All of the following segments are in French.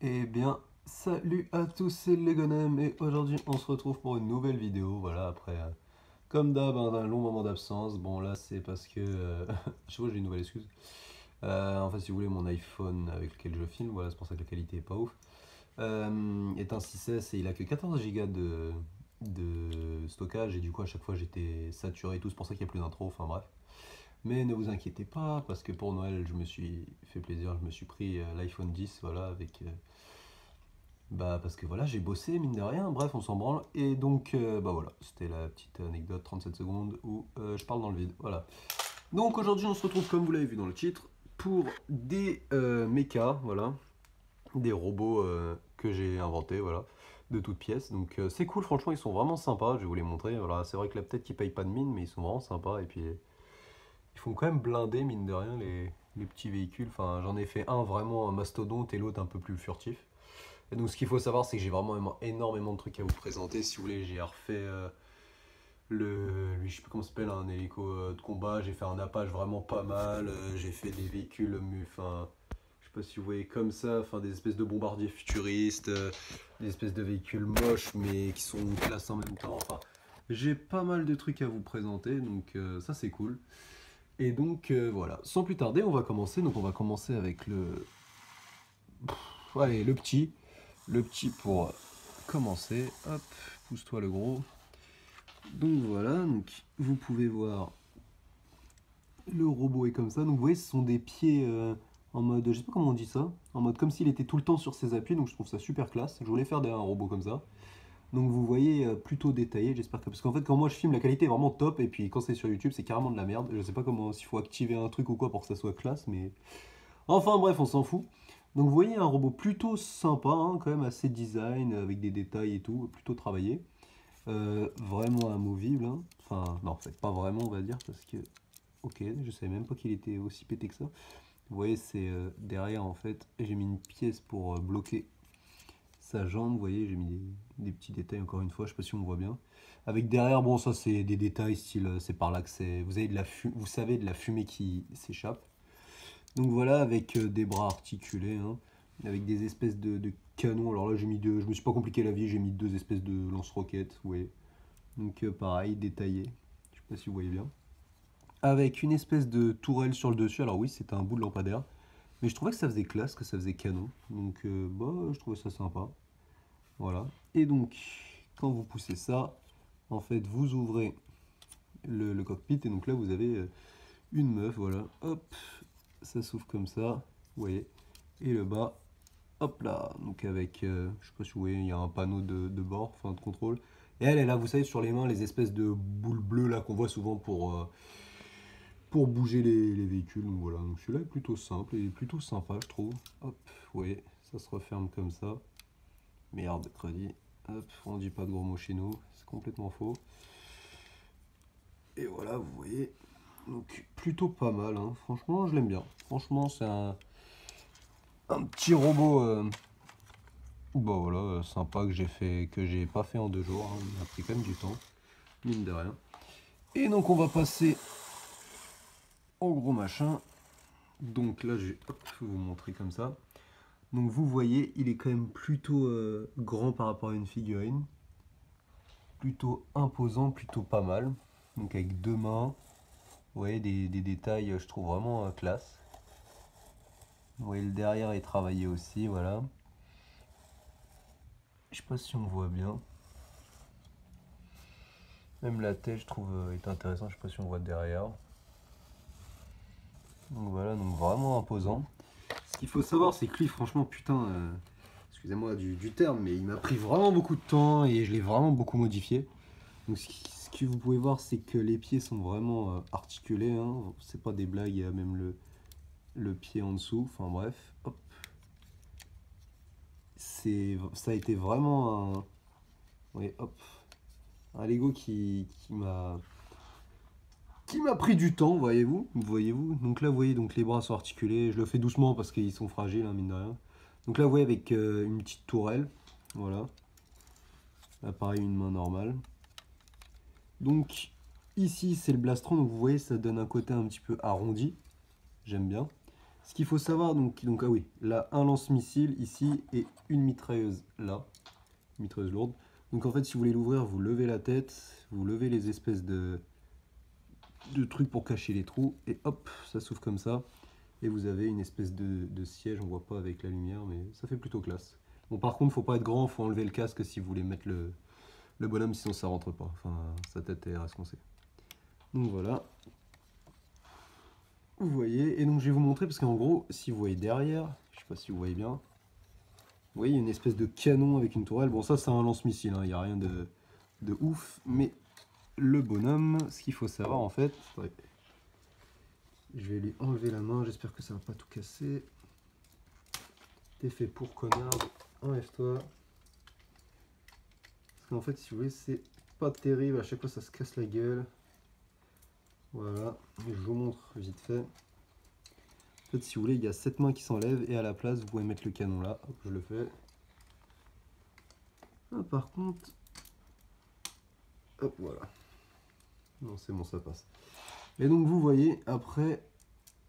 Eh bien, salut à tous, c'est Legonem et aujourd'hui on se retrouve pour une nouvelle vidéo. Voilà, après, comme d'hab, un long moment d'absence. Bon, là c'est parce que. Je sais pas, j'ai une nouvelle excuse. En fait, si vous voulez, mon iPhone avec lequel je filme, voilà, c'est pour ça que la qualité est pas ouf, est un 6S et il a que 14 Go de stockage et du coup, à chaque fois j'étais saturé et tout. C'est pour ça qu'il n'y a plus d'intro, enfin bref. Mais ne vous inquiétez pas, parce que pour Noël, je me suis fait plaisir, je me suis pris l'iPhone 10, voilà, avec. Bah parce que voilà, j'ai bossé, mine de rien, bref, on s'en branle. Et donc, bah voilà, c'était la petite anecdote, 37 secondes, où je parle dans le vide, voilà. Donc aujourd'hui, on se retrouve, comme vous l'avez vu dans le titre, pour des mechas, voilà, des robots que j'ai inventés, voilà, de toutes pièces. Donc c'est cool, franchement, ils sont vraiment sympas, je vais vous les montrer. Voilà, c'est vrai que là, peut-être qu'ils payent pas de mine, mais ils sont vraiment sympas. Et puis, ils font quand même blinder, mine de rien, les petits véhicules. Enfin, j'en ai fait un vraiment un mastodonte et l'autre un peu plus furtif. Et donc ce qu'il faut savoir, c'est que j'ai vraiment énormément de trucs à vous présenter. Si vous voulez, j'ai refait lui, je sais plus comment ça s'appelle, un hélico de combat. J'ai fait un appage vraiment pas mal. J'ai fait des véhicules, enfin, je sais pas si vous voyez comme ça, enfin des espèces de bombardiers futuristes, des espèces de véhicules moches mais qui sont classe en même temps. Enfin, j'ai pas mal de trucs à vous présenter, donc ça c'est cool. Et donc voilà, sans plus tarder, on va commencer. Donc on va commencer avec allez, le petit. Le petit pour commencer. Hop, pousse-toi le gros. Donc voilà, donc vous pouvez voir le robot est comme ça. Donc vous voyez, ce sont des pieds en mode, je sais pas comment on dit ça, en mode comme s'il était tout le temps sur ses appuis. Donc je trouve ça super classe. Je voulais faire un robot comme ça. Donc vous voyez plutôt détaillé. J'espère que parce qu'en fait quand moi je filme la qualité est vraiment top et puis quand c'est sur YouTube c'est carrément de la merde. Je sais pas comment s'il faut activer un truc ou quoi pour que ça soit classe, mais enfin bref, on s'en fout. Donc vous voyez un robot plutôt sympa, hein, quand même assez design, avec des détails et tout, plutôt travaillé. Vraiment amovible, hein. Enfin, non, en fait, pas vraiment, on va dire, parce que, ok, je savais même pas qu'il était aussi pété que ça. Vous voyez, c'est derrière, en fait, j'ai mis une pièce pour bloquer sa jambe. Vous voyez, j'ai mis des petits détails, encore une fois, je sais pas si on me voit bien. Avec derrière, bon, ça, c'est des détails, style, c'est par là que c'est. Vous avez vous savez, de la fumée qui s'échappe. Donc voilà, avec des bras articulés, hein, avec des espèces de canons. Alors là, j'ai mis deux, je me suis pas compliqué la vie, j'ai mis deux espèces de lance-roquettes, vous voyez. Donc pareil, détaillé, je sais pas si vous voyez bien. Avec une espèce de tourelle sur le dessus. Alors oui, c'était un bout de lampadaire, mais je trouvais que ça faisait classe, que ça faisait canon. Donc bah, je trouvais ça sympa. Voilà. Et donc, quand vous poussez ça, en fait, vous ouvrez le cockpit et donc là, vous avez une meuf, voilà. Hop, ça s'ouvre comme ça, vous voyez. Et le bas, hop là, donc avec, je sais pas si vous voyez, il y a un panneau de bord, enfin de contrôle. Et elle a, vous savez, sur les mains, les espèces de boules bleues là qu'on voit souvent pour bouger les véhicules. Donc voilà, donc celui-là est plutôt simple et plutôt sympa, je trouve. Hop, vous voyez, ça se referme comme ça. Merde, crédit. Hop, on dit pas de gros mots chez nous, c'est complètement faux. Et voilà, vous voyez, donc plutôt pas mal, hein. Franchement, je l'aime bien. Franchement, c'est un petit robot. Bon voilà, sympa que j'ai pas fait en 2 jours, hein. Il a pris quand même du temps, mine de rien. Et donc on va passer au gros machin. Donc là je vais vous montrer comme ça. Donc vous voyez, il est quand même plutôt grand par rapport à une figurine. Plutôt imposant, plutôt pas mal. Donc avec deux mains, vous voyez des détails, je trouve vraiment classe. Vous voyez le derrière est travaillé aussi, voilà. Je sais pas si on voit bien. Même la tête, je trouve, est intéressant. Je sais pas si on voit derrière. Donc voilà, donc vraiment imposant. Ce qu'il faut savoir, c'est que lui, franchement, putain, excusez-moi du terme, mais il m'a pris vraiment beaucoup de temps et je l'ai vraiment beaucoup modifié. Donc ce que vous pouvez voir, c'est que les pieds sont vraiment articulés, hein. C'est pas des blagues, il y a même le pied en dessous. Enfin bref, hop. Ça a été vraiment un, oui, hop, un Lego qui m'a pris du temps, voyez-vous. Donc là, vous voyez, donc les bras sont articulés. Je le fais doucement parce qu'ils sont fragiles, hein, mine de rien. Donc là, vous voyez, avec une petite tourelle, voilà. Là, pareil, une main normale. Donc ici, c'est le blastron. Donc vous voyez, ça donne un côté un petit peu arrondi. J'aime bien. Ce qu'il faut savoir, donc ah oui, là, un lance-missile ici et une mitrailleuse là, mitrailleuse lourde. Donc en fait, si vous voulez l'ouvrir, vous levez la tête, vous levez les espèces de trucs pour cacher les trous, et hop, ça s'ouvre comme ça. Et vous avez une espèce de siège, on voit pas avec la lumière, mais ça fait plutôt classe. Bon, par contre, faut pas être grand, faut enlever le casque si vous voulez mettre le bonhomme, sinon ça rentre pas. Enfin, sa tête est rasconcée. Donc voilà. Vous voyez, et donc je vais vous montrer, parce qu'en gros, si vous voyez derrière, je sais pas si vous voyez bien, vous voyez, il y a une espèce de canon avec une tourelle. Bon, ça, c'est un lance-missile, hein, il n'y a rien de ouf, mais le bonhomme, ce qu'il faut savoir en fait, ouais, je vais lui enlever la main, j'espère que ça va pas tout casser. T'es fait pour, connard, enlève-toi. Parce qu'en fait, si vous voulez, c'est pas terrible, à chaque fois ça se casse la gueule. Voilà, je vous montre vite fait. En fait, si vous voulez, il y a 7 mains qui s'enlèvent et à la place, vous pouvez mettre le canon là. Hop, je le fais. Ah, par contre, hop, voilà. Non, c'est bon, ça passe. Et donc, vous voyez, après,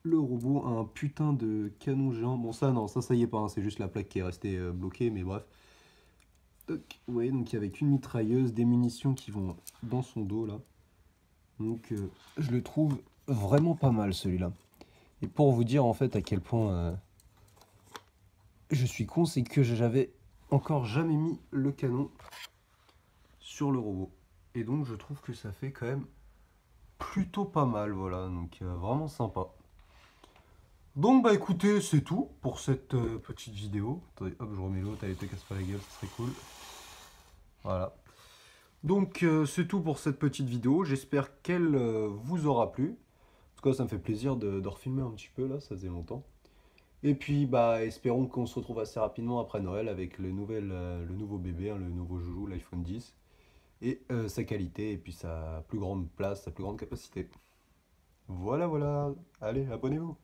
le robot a un putain de canon géant. Bon, ça, non, ça y est pas, hein, c'est juste la plaque qui est restée bloquée, mais bref. Toc. Vous voyez, donc avec une mitrailleuse, des munitions qui vont dans son dos là. Donc, je le trouve vraiment pas mal celui-là. Et pour vous dire en fait à quel point je suis con, c'est que j'avais encore jamais mis le canon sur le robot. Et donc je trouve que ça fait quand même plutôt pas mal, voilà, donc vraiment sympa. Donc bah écoutez, c'est tout pour cette petite vidéo. Attendez, hop, je remets l'autre, allez, te casse pas la gueule, ça serait cool. Voilà. Donc c'est tout pour cette petite vidéo, j'espère qu'elle vous aura plu. En tout cas, ça me fait plaisir de refilmer un petit peu là, ça faisait longtemps. Et puis, bah, espérons qu'on se retrouve assez rapidement après Noël avec le nouveau bébé, hein, le nouveau joujou, l'iPhone 10, et sa qualité, et puis sa plus grande place, sa plus grande capacité. Voilà, voilà. Allez, abonnez-vous.